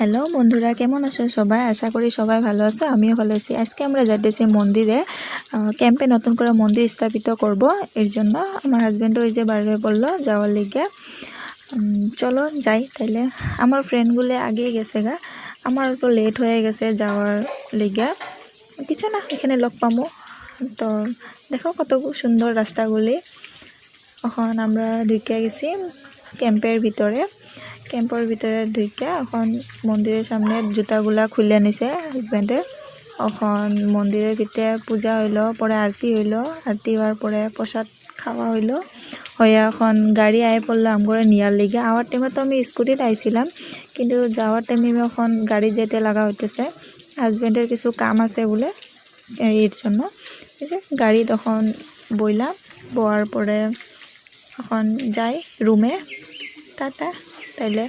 Hello বন্ধুরা, কেমন আছো সবাই? আশা করি সবাই ভালো আছে, আমিও ভালো আছি। আজকে আমরা যাইতেছি মন্দিরে, ক্যাম্পে নতুন করে মন্দির স্থাপিত করব। এর জন্য আমার হাজব্যান্ড ওই যে বাইরে বললো যাওয়ার লিগে। চলো যাই তাইলে। আমার ফ্রেন্ডগুলো আগে গেছে গা, আমার তো লেট হয়ে গেছে যাওয়ার লিগে। কিছু না, এখানে লগ পামো। তো দেখো কত সুন্দর রাস্তাগুলি। এখন আমরা ঢুকে গেছি ক্যাম্পের ভিতরে। ক্যাম্পের ভিতরে ঢুকে এখন মন্দিরের সামনে জুতাগুলা খুলে নিছে হাজব্যান্ডে। এখন মন্দিরের ভিতরে পূজা হইলো, পরে আরতি হইলো, আরতি হওয়ার পরে প্রসাদ খাওয়া হইলো। হয়ে এখন গাড়ি আয়ে পড়লো আমগরে নিয়ার লিগে। আওয়ার টাইমে তো আমি স্কুটিত আইছিলাম, কিন্তু যাওয়ার টাইমে এখন গাড়ি যেতে লাগা হইতেছে। হাজব্যান্ডের কিছু কাম আছে বলে, এর জন্য এই যে গাড়ি তখন বইলাম। বওয়ার পরে এখন যাই রুমে। টাটা তাইলে।